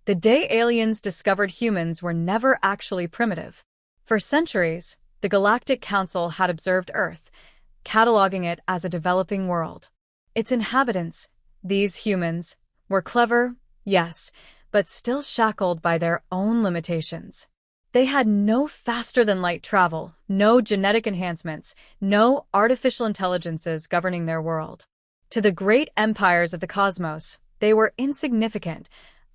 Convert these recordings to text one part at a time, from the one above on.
The day aliens discovered humans were never actually primitive. For centuries, the Galactic Council had observed Earth, cataloging it as a developing world. Its inhabitants, these humans, were clever, yes, but still shackled by their own limitations. They had no faster-than-light travel, no genetic enhancements, no artificial intelligences governing their world. To the great empires of the cosmos, they were insignificant,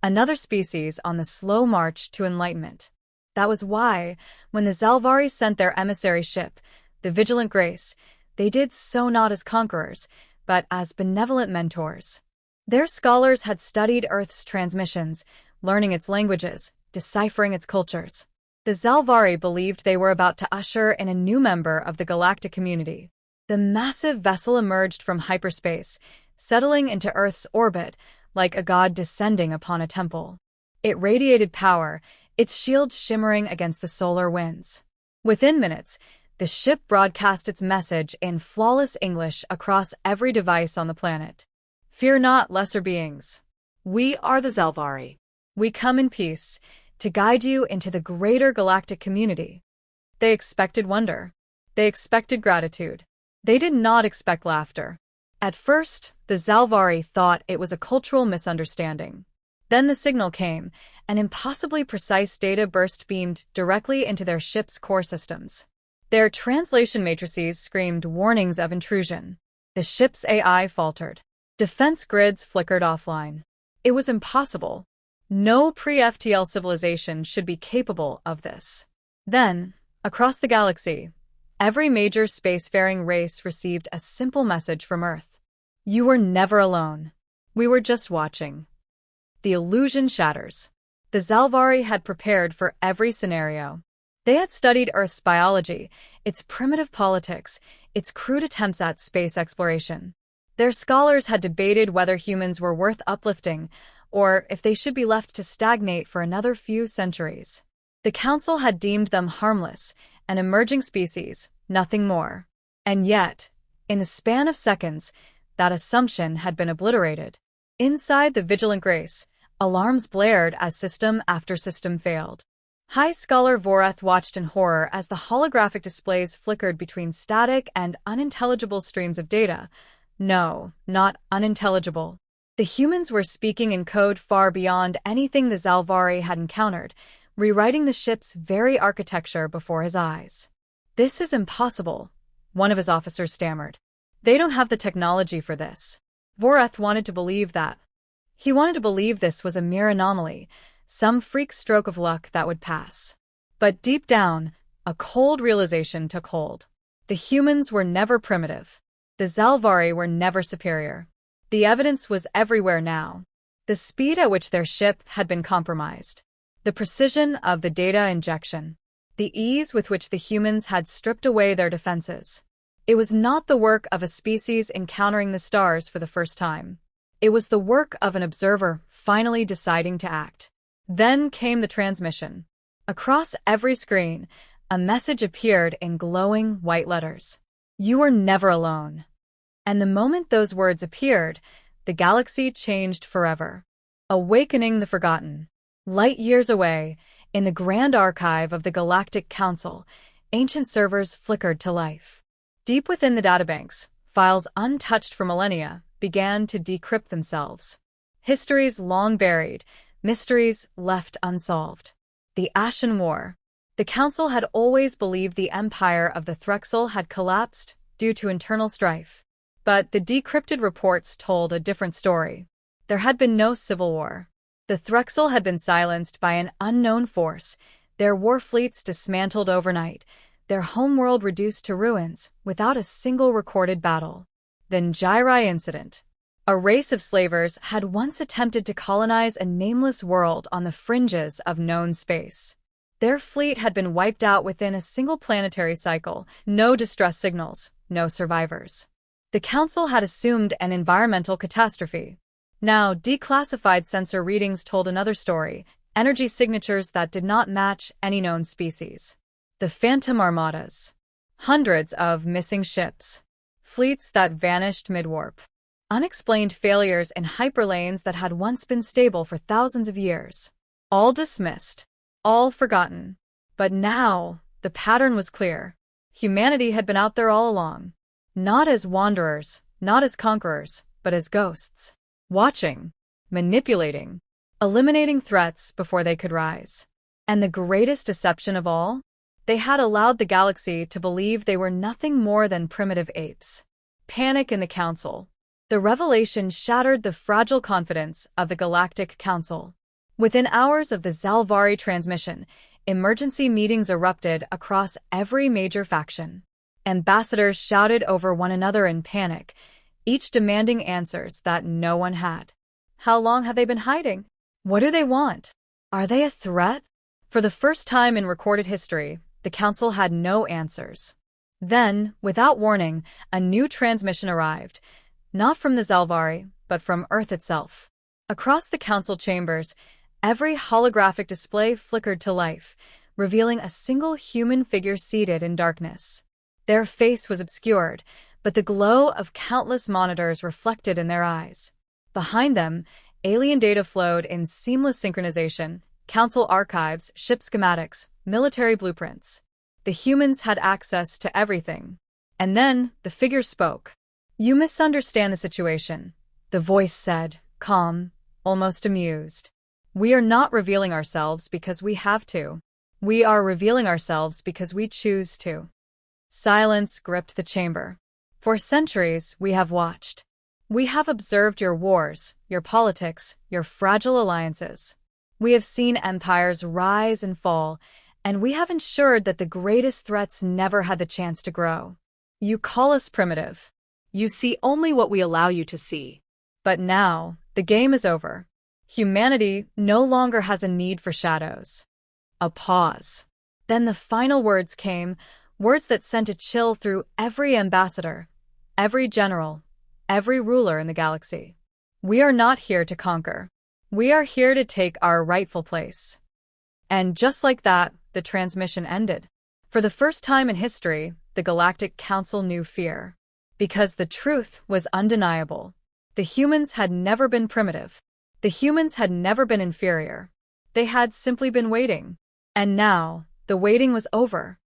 another species on the slow march to enlightenment. That was why, when the Zalvari sent their emissary ship, the Vigilant Grace, they did so not as conquerors, but as benevolent mentors. Their scholars had studied Earth's transmissions, learning its languages, deciphering its cultures. The Zalvari believed they were about to usher in a new member of the galactic community. The massive vessel emerged from hyperspace, settling into Earth's orbit like a god descending upon a temple. It radiated power, its shield shimmering against the solar winds. Within minutes, the ship broadcast its message in flawless English across every device on the planet. Fear not, lesser beings. We are the Zalvari. We come in peace, to guide you into the greater galactic community. They expected wonder. They expected gratitude. They did not expect laughter. At first, the Zalvari thought it was a cultural misunderstanding. Then the signal came, an impossibly precise data burst beamed directly into their ship's core systems. Their translation matrices screamed warnings of intrusion. The ship's AI faltered. Defense grids flickered offline. It was impossible. No pre-FTL civilization should be capable of this. Then, across the galaxy, every major spacefaring race received a simple message from Earth. You were never alone. We were just watching. The illusion shatters. The Zalvari had prepared for every scenario. They had studied Earth's biology, its primitive politics, its crude attempts at space exploration. Their scholars had debated whether humans were worth uplifting, or if they should be left to stagnate for another few centuries. The Council had deemed them harmless, an emerging species, nothing more. And yet, in the span of seconds, that assumption had been obliterated. Inside the Vigilant Grace, alarms blared as system after system failed. High Scholar Voreth watched in horror as the holographic displays flickered between static and unintelligible streams of data. No, not unintelligible. The humans were speaking in code far beyond anything the Zalvari had encountered, rewriting the ship's very architecture before his eyes. This is impossible, one of his officers stammered. They don't have the technology for this. Voreth wanted to believe that. He wanted to believe this was a mere anomaly, some freak stroke of luck that would pass. But deep down, a cold realization took hold. The humans were never primitive. The Zalvari were never superior. The evidence was everywhere now. The speed at which their ship had been compromised. The precision of the data injection. The ease with which the humans had stripped away their defenses. It was not the work of a species encountering the stars for the first time. It was the work of an observer finally deciding to act. Then came the transmission. Across every screen, a message appeared in glowing white letters. You are never alone. And the moment those words appeared, the galaxy changed forever. Awakening the forgotten. Light years away, in the grand archive of the Galactic Council, ancient servers flickered to life. Deep within the databanks, files untouched for millennia began to decrypt themselves. Histories long buried, mysteries left unsolved. The Ashen War. The Council had always believed the empire of the Threxel had collapsed due to internal strife. But the decrypted reports told a different story. There had been no civil war. The Threxel had been silenced by an unknown force, their war fleets dismantled overnight, their homeworld reduced to ruins without a single recorded battle. The Njairai Incident. A race of slavers had once attempted to colonize a nameless world on the fringes of known space. Their fleet had been wiped out within a single planetary cycle, no distress signals, no survivors. The Council had assumed an environmental catastrophe. Now, declassified sensor readings told another story, energy signatures that did not match any known species. The Phantom Armadas. Hundreds of missing ships. Fleets that vanished mid-warp. Unexplained failures in hyperlanes that had once been stable for thousands of years. All dismissed. All forgotten. But now, the pattern was clear. Humanity had been out there all along. Not as wanderers, not as conquerors, but as ghosts. Watching. Manipulating. Eliminating threats before they could rise. And the greatest deception of all? They had allowed the galaxy to believe they were nothing more than primitive apes. Panic in the Council. The revelation shattered the fragile confidence of the Galactic Council. Within hours of the Zalvari transmission, emergency meetings erupted across every major faction. Ambassadors shouted over one another in panic, each demanding answers that no one had. How long have they been hiding? What do they want? Are they a threat? For the first time in recorded history, the Council had no answers. Then, without warning, a new transmission arrived, not from the Zalvari, but from Earth itself. Across the Council chambers, every holographic display flickered to life, revealing a single human figure seated in darkness. Their face was obscured, but the glow of countless monitors reflected in their eyes. Behind them, alien data flowed in seamless synchronization, Council archives, ship schematics, military blueprints. The humans had access to everything. And then, the figure spoke. "You misunderstand the situation," the voice said, calm, almost amused. "We are not revealing ourselves because we have to. We are revealing ourselves because we choose to." Silence gripped the chamber. "For centuries, we have watched. We have observed your wars, your politics, your fragile alliances. We have seen empires rise and fall, and we have ensured that the greatest threats never had the chance to grow. You call us primitive. You see only what we allow you to see. But now, the game is over. Humanity no longer has a need for shadows." A pause. Then the final words came, words that sent a chill through every ambassador, every general, every ruler in the galaxy. "We are not here to conquer. We are here to take our rightful place." And just like that, the transmission ended. For the first time in history, the Galactic Council knew fear. Because the truth was undeniable. The humans had never been primitive. The humans had never been inferior. They had simply been waiting. And now, the waiting was over.